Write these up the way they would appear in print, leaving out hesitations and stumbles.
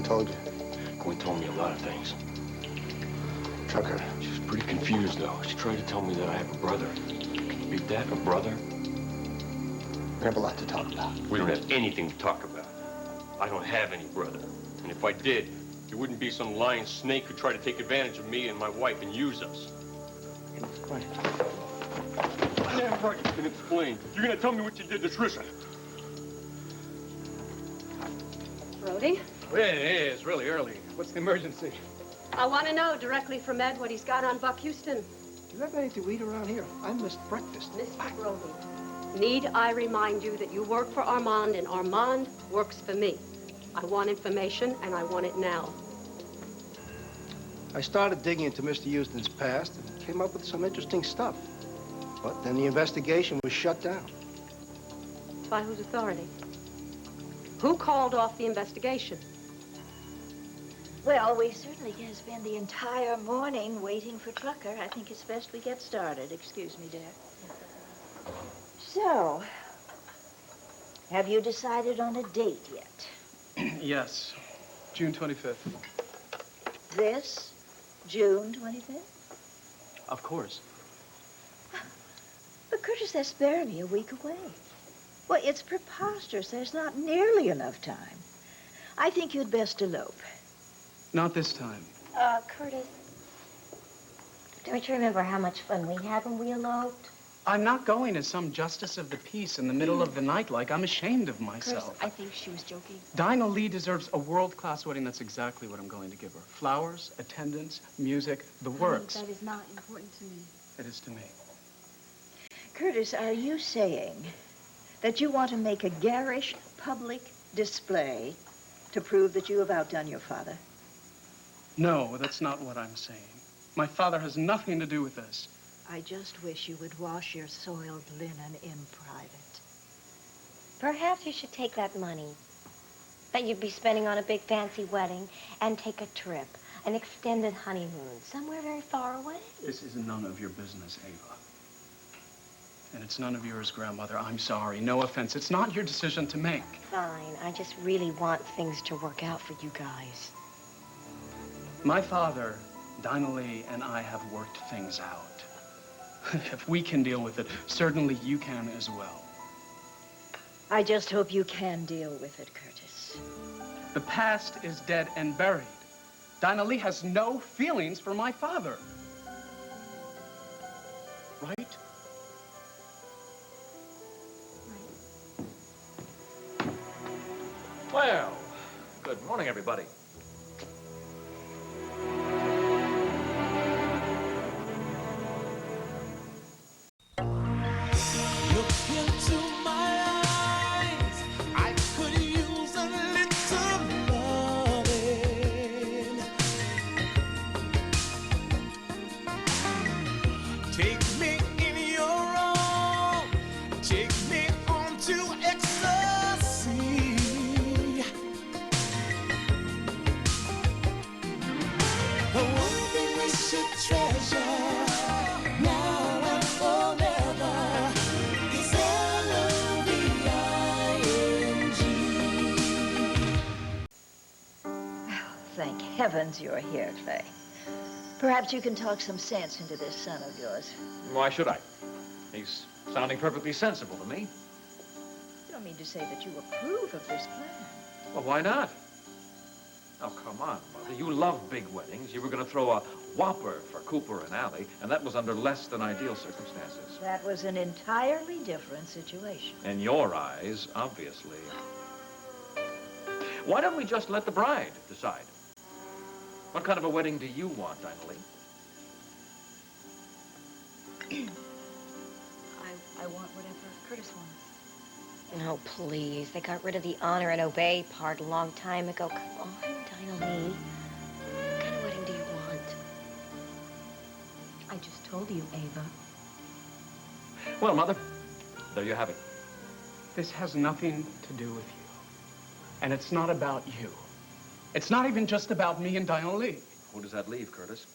Gwen told you? Gwen told me a lot of things. Trucker. She was pretty confused, though. She tried to tell me that I have a brother. Can you beat that, a brother? We have a lot to talk about. We don't have anything to talk about. I don't have any brother. And if I did, it wouldn't be some lying snake who tried to take advantage of me and my wife and use us. Gwen. Yeah, right. You can explain. You're gonna tell me what you did to Trisha. Brody? Hey, it's really early. What's the emergency? I want to know directly from Ed what he's got on Buck Houston. Do you have anything to eat around here? I missed breakfast. Mr. Brody, need I remind you that you work for Armand and Armand works for me? I want information and I want it now. I started digging into Mr. Houston's past and came up with some interesting stuff. But then the investigation was shut down. By whose authority? Who called off the investigation? Well, we certainly can spend the entire morning waiting for Trucker. I think it's best we get started. Excuse me, dear. So, have you decided on a date yet? Yes, June 25th. This June 25th? Of course. But Curtis, that's barely a week away. Well, it's preposterous. There's not nearly enough time. I think you'd best elope. Not this time. Curtis, don't you remember how much fun we had when we eloped? I'm not going as some justice of the peace in the middle of the night like I'm ashamed of myself. Curtis, I think she was joking. Dinah Lee deserves a world-class wedding. That's exactly what I'm going to give her. Flowers, attendance, music, the works. That is not important to me. It is to me. Curtis, are you saying that you want to make a garish public display to prove that you have outdone your father? No, that's not what I'm saying. My father has nothing to do with this. I just wish you would wash your soiled linen in private. Perhaps you should take that money that you'd be spending on a big fancy wedding and take a trip, an extended honeymoon, somewhere very far away. This is none of your business, Ava. And it's none of yours, Grandmother. I'm sorry. No offense. It's not your decision to make. Fine. I just really want things to work out for you guys. My father, Dinah Lee, and I have worked things out. If we can deal with it, certainly you can as well. I just hope you can deal with it, Curtis. The past is dead and buried. Dinah Lee has no feelings for my father. Right? Well, good morning, everybody. Thank heavens you're here, Clay. Perhaps you can talk some sense into this son of yours. Why should I? He's sounding perfectly sensible to me. You don't mean to say that you approve of this plan. Well, why not? Oh, come on, Mother. You love big weddings. You were going to throw a whopper for Cooper and Allie, and that was under less than ideal circumstances. That was an entirely different situation. In your eyes, obviously. Why don't we just let the bride decide? What kind of a wedding do you want, Dinah Lee? I want whatever Curtis wants. No, please. They got rid of the honor and obey part a long time ago. Come on, Dinah Lee. What kind of wedding do you want? I just told you, Ava. Well, Mother, there you have it. This has nothing to do with you. And it's not about you. It's not even just about me and Dinah Lee. Who does that leave, Curtis?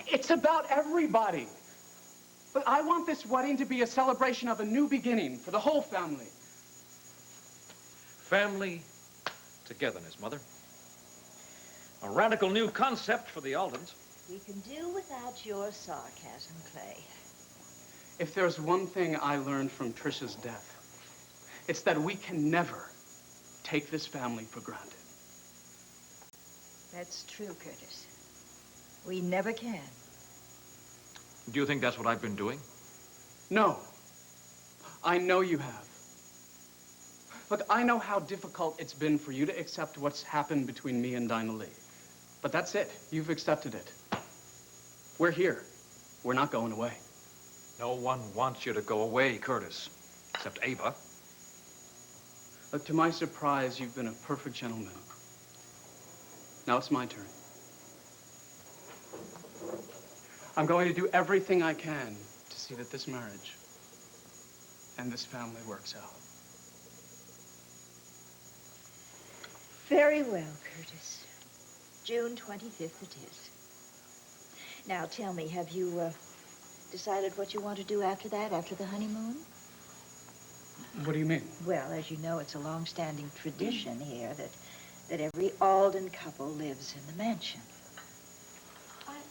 It's about everybody. But I want this wedding to be a celebration of a new beginning for the whole family. Family togetherness, Mother. A radical new concept for the Aldens. We can do without your sarcasm, Clay. If there's one thing I learned from Trisha's death, it's that we can never take this family for granted. That's true, Curtis. We never can. Do you think that's what I've been doing? No. I know you have. Look, I know how difficult it's been for you to accept what's happened between me and Dinah Lee. But that's it. You've accepted it. We're here. We're not going away. No one wants you to go away, Curtis. Except Ava. Look, to my surprise, you've been a perfect gentleman. Now it's my turn. I'm going to do everything I can to see that this marriage and this family works out. Very well, Curtis. June 25th it is. Now, tell me, have you decided what you want to do after that, after the honeymoon? What do you mean? Well, as you know, it's a long-standing tradition here that every Alden couple lives in the mansion.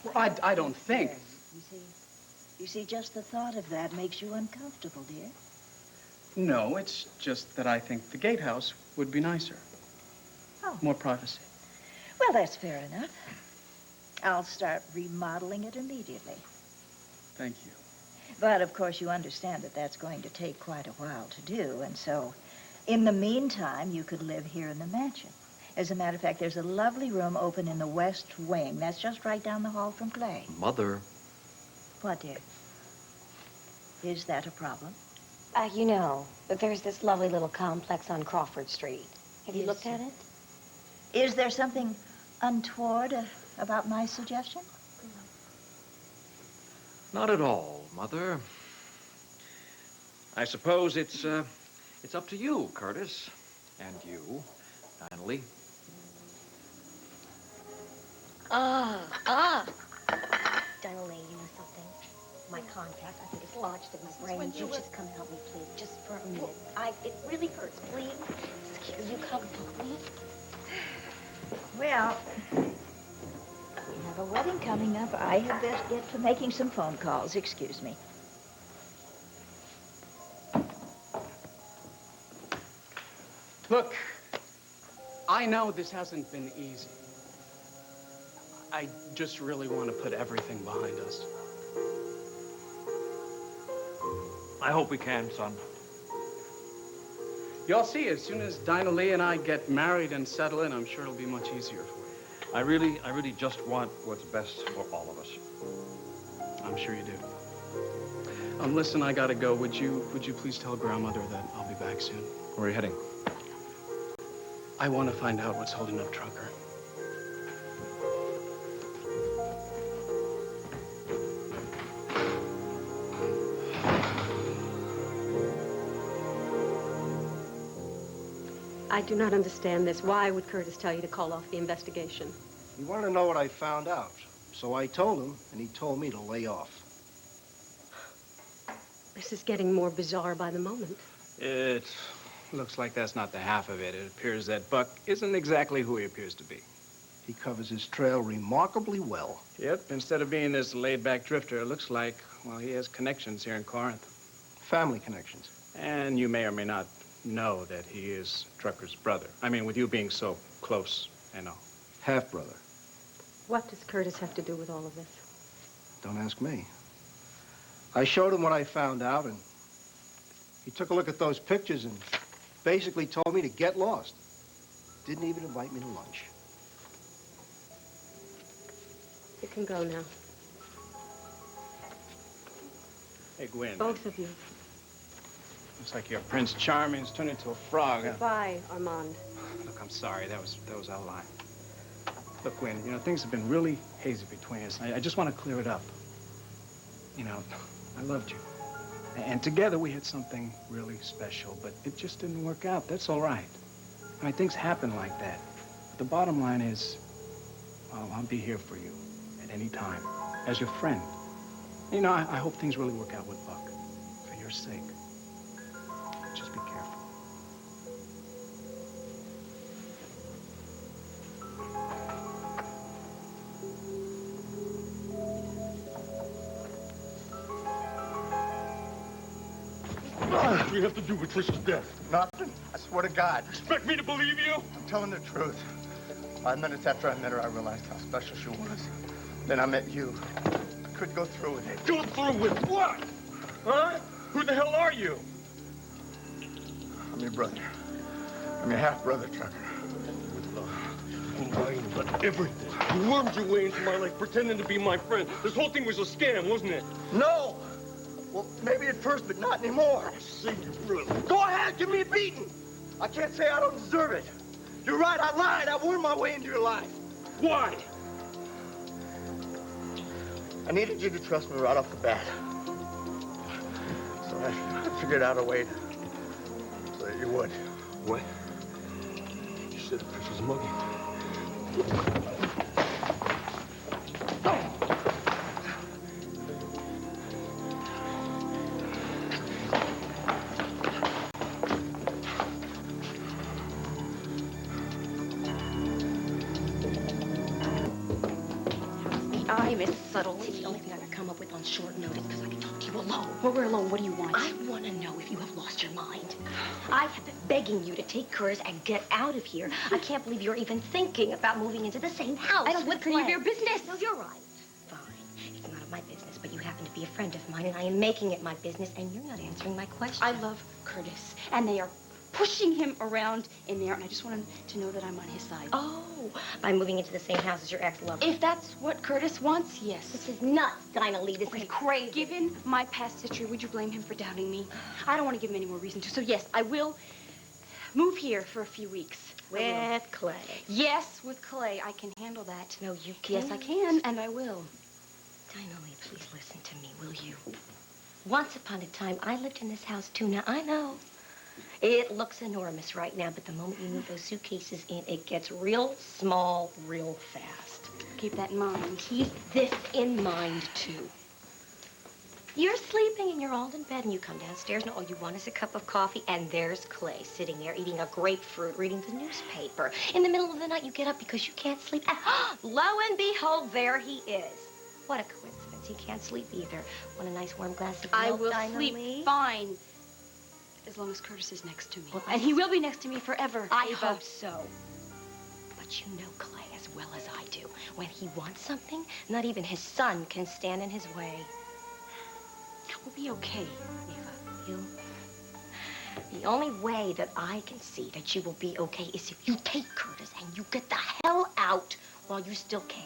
Well, I don't think. Yes, you see, just the thought of that makes you uncomfortable, dear. No, it's just that I think the gatehouse would be nicer. Oh. More privacy. Well, that's fair enough. I'll start remodeling it immediately. Thank you. But, of course, you understand that that's going to take quite a while to do, and so, in the meantime, you could live here in the mansion. As a matter of fact, there's a lovely room open in the west wing. That's just right down the hall from Clay. Mother. What, dear? Is that a problem? You know, there's this lovely little complex on Crawford Street. Have you Yes, looked at sir. it? Is there something untoward about my suggestion? Not at all, Mother. I suppose it's up to you, Curtis. And you, Dinah Lee. Dinah Lee, you know something? My contract, I think it's lodged in my brain. You just come help me, please, just for a minute. It really hurts, please. Will you come help me? Well, we have a wedding coming up. I had best get to making some phone calls. Excuse me. Look, I know this hasn't been easy. I just really want to put everything behind us. I hope we can, son. You'll see, as soon as Dinah Lee and I get married and settle in, I'm sure it'll be much easier for you. I really just want what's best for all of us. I'm sure you do. Listen, I gotta go. Would you please tell Grandmother that I'll be back soon? Where are you heading? I want to find out what's holding up Trucker. I do not understand this. Why would Curtis tell you to call off the investigation? He wanted to know what I found out. So I told him, and he told me to lay off. This is getting more bizarre by the moment. It looks like that's not the half of it. It appears that Buck isn't exactly who he appears to be. He covers his trail remarkably well. Yep, instead of being this laid-back drifter, it looks like, well, he has connections here in Corinth. Family connections. And you may or may not know that he is Trucker's brother. I mean, with you being so close and all. Half-brother. What does Curtis have to do with all of this? Don't ask me. I showed him what I found out, and he took a look at those pictures and basically told me to get lost. Didn't even invite me to lunch. You can go now. Hey, Gwen. Both of you. Looks like your Prince Charming's turned into a frog, huh? Goodbye, Armand. Look, I'm sorry. That was out of line. Look, Gwen, you know, things have been really hazy between us. I just want to clear it up. You know, I loved you. And together we had something really special, but it just didn't work out. That's all right. I mean, things happen like that. But the bottom line is, well, I'll be here for you at any time, as your friend. You know, I hope things really work out with Buck, for your sake. Just be careful. we have to do with Trish's death? Nothing. I swear to God. Expect me to believe you? I'm telling the truth. 5 minutes after I met her, I realized how special she was. Then I met you. I couldn't go through with it. Go through with what? Huh? Who the hell are you? I'm your brother. I'm your half-brother, Trucker. You're lying about everything. You wormed your way into my life pretending to be my friend. This whole thing was a scam, wasn't it? No! Well, maybe at first, but not anymore. See you, brother. Go ahead, give me a beating. I can't say I don't deserve it. You're right, I lied. I wormed my way into your life. Why? I needed you to trust me right off the bat. So I figured out a way so that you would. What? You said that Trish was mugging. I miss subtlety. It's the only thing I could come up with on short notice because I can talk to you alone. When we're alone, what do you want? I want to know if you have lost your mind. I have been begging you to take Curtis and get out of here. I can't believe you're even thinking about moving into the same house. I don't want any of your business. No, you're right. Fine. It's none of my business, but you happen to be a friend of mine, and I am making it my business, and you're not answering my question. I love Curtis, and they are pushing him around in there, and I just want him to know that I'm on his side. Oh, by moving into the same house as your ex-lover. If that's what Curtis wants, yes. This is nuts, Dinah Lee. This is crazy. Given my past history, would you blame him for doubting me? I don't want to give him any more reason to. So, yes, I will move here for a few weeks. With Clay. Yes, with Clay. I can handle that. No, you can't. Yes, I can, and I will. Dinah Lee, please listen to me, will you? Once upon a time, I lived in this house, too. Now, I know it looks enormous right now, but the moment you move those suitcases in, it gets real small, real fast. Keep that in mind. Keep this in mind, too. You're sleeping and you're all in bed, and you come downstairs, and all you want is a cup of coffee, and there's Clay sitting there eating a grapefruit, reading the newspaper. In the middle of the night, you get up because you can't sleep. And lo and behold, there he is. What a coincidence. He can't sleep either. Want a nice warm glass of milk, I will Dinah sleep Lee? fine as long as Curtis is next to me. Well, and he will be next to me forever. I Ava. hope so. But you know Clay as well as I do. When he wants something, not even his son can stand in his way. We'll be okay, Ava. You? The only way that I can see that you will be okay is if you take Curtis and you get the hell out while you still can.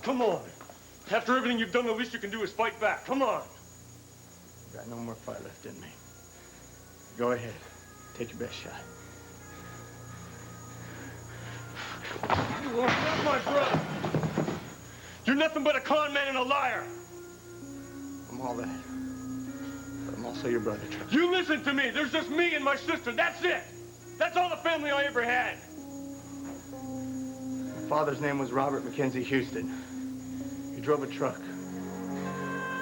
Come on. After everything you've done, the least you can do is fight back. Come on. Got no more fight left in me. Go ahead. Take your best shot. You are not my brother. You're nothing but a con man and a liar. I'm all that. But I'm also your brother, Chuck. You listen to me. There's just me and my sister. That's it. That's all the family I ever had. My father's name was Robert Mackenzie Houston. He drove a truck.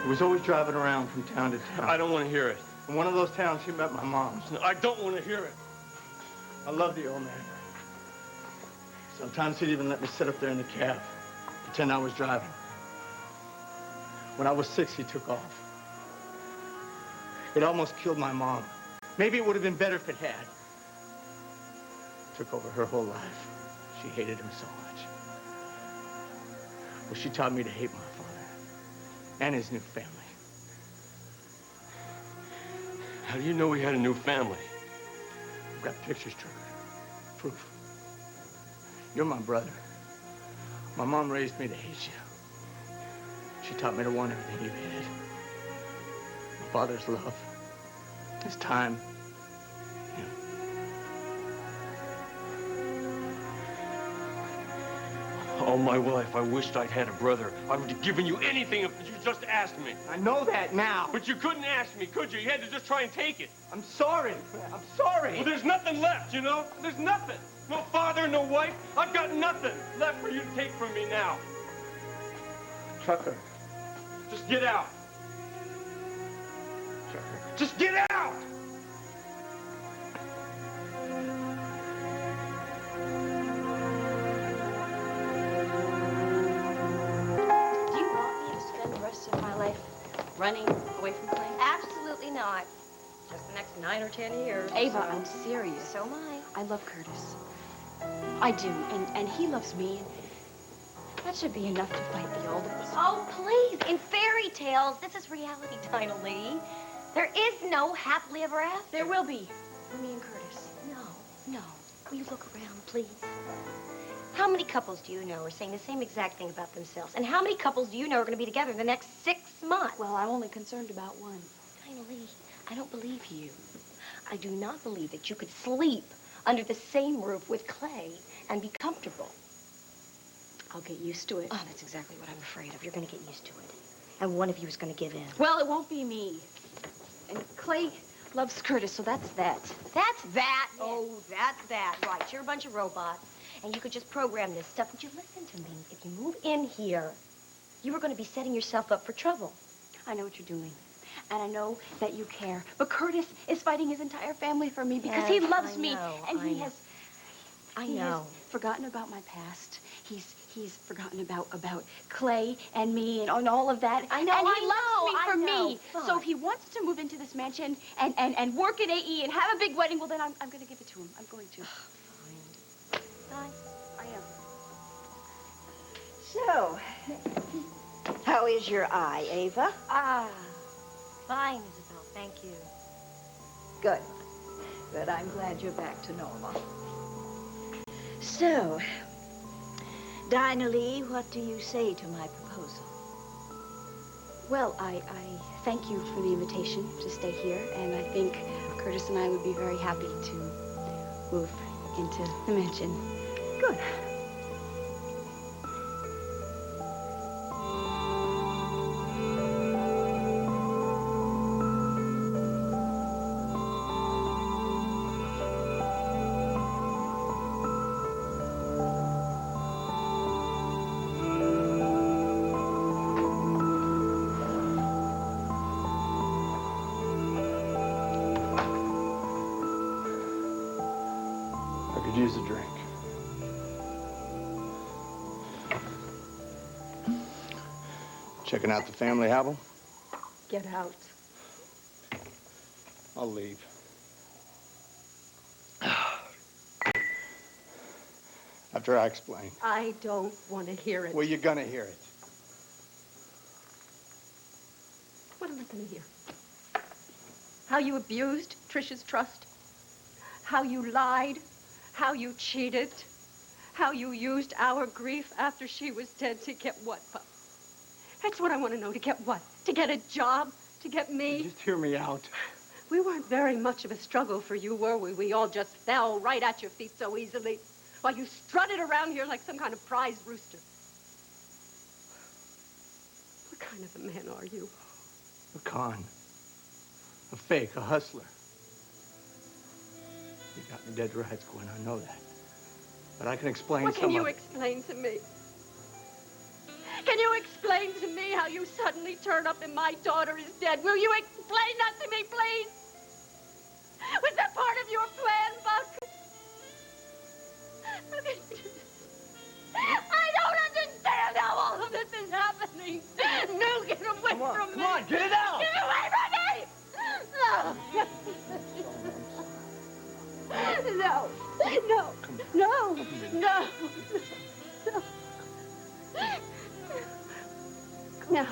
He was always driving around from town to town. I don't want to hear it. In one of those towns, he met my mom. I don't want to hear it. I love the old man. Sometimes he'd even let me sit up there in the cab, pretend I was driving. When I was 6, he took off. It almost killed my mom. Maybe it would have been better if it had. Took over her whole life. She hated him so much. Well, she taught me to hate my father and his new family. How do you know we had a new family? I've got pictures, Trevor. Proof. You're my brother. My mom raised me to hate you. She taught me to want everything you had. My father's love, his time, him. All my life, I wished I'd had a brother. I would have given you anything if you just asked me. I know that now. But you couldn't ask me, could you? You had to just try and take it. I'm sorry. I'm sorry. Well, there's nothing left, you know? There's nothing. No father, no wife. I've got nothing left for you to take from me now. Trucker. Just get out. Trucker. Just get out! Do you want me to spend the rest of Running away from Clay? Absolutely not. Just the next 9 or 10 years. Ava, so. I'm serious. So am I. I love Curtis. I do, and he loves me, and that should be enough to fight the old ones. Oh, please. In fairy tales, this is reality, Dinah Lee. There is no happily ever after. There will be for me and Curtis. No. Will you look around, please? How many couples do you know are saying the same exact thing about themselves? And how many couples do you know are going to be together in the next 6 months? Well, I'm only concerned about one. Dinah Lee, I don't believe you. I do not believe that you could sleep under the same roof with Clay and be comfortable. I'll get used to it. Oh, that's exactly what I'm afraid of. You're going to get used to it. And one of you is going to give in. Well, it won't be me. And Clay loves Curtis, so that's that. That's that. Oh, that's that. Right. You're a bunch of robots. And you could just program this stuff. But you listen to me. If you move in here, you are going to be setting yourself up for trouble. I know what you're doing. And I know that you care. But Curtis is fighting his entire family for me because he loves me. And he has forgotten about my past. He's forgotten about Clay and me and all of that. I know, and he I loves me for know. me. Fine. So if he wants to move into this mansion and work at AE and have a big wedding, well, then I'm going to give it to him. I'm going to. Fine. I am. So, how is your eye, Ava? Fine, Isabelle. Thank you. Good. Good. I'm glad you're back to normal. So, Dinah Lee, what do you say to my proposal? Well, I thank you for the invitation to stay here, and I think Curtis and I would be very happy to move into the mansion. Good. I could use a drink. Checking out the family album? Get out. I'll leave. After I explain. I don't want to hear it. Well, you're gonna hear it. What am I going to hear? How you abused Trish's trust? How you lied? How you cheated? How you used our grief after she was dead to get what, Pup? That's what I want to know. To get what? To get a job? To get me? Just hear me out. We weren't very much of a struggle for you, were we? We all just fell right at your feet so easily while you strutted around here like some kind of prize rooster. What kind of a man are you? A con. A fake, a hustler. You got me dead to rights, Gwen, I know that. But I can explain What some can you of... explain to me? Can you explain to me how you suddenly turn up and my daughter is dead? Will you explain that to me, please? Was that part of your plan, Buck? I don't understand how all of this is happening. No, get away from me. Come on, get it out! Get away from me! No. No. No. No.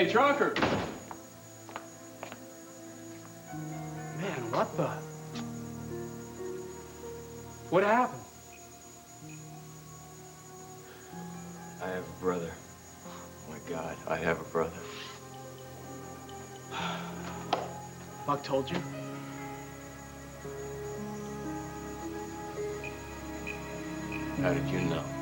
Hey, Trucker! Man, what the? What happened? I have a brother. Oh, my God, I have a brother. Buck told you? How did you know?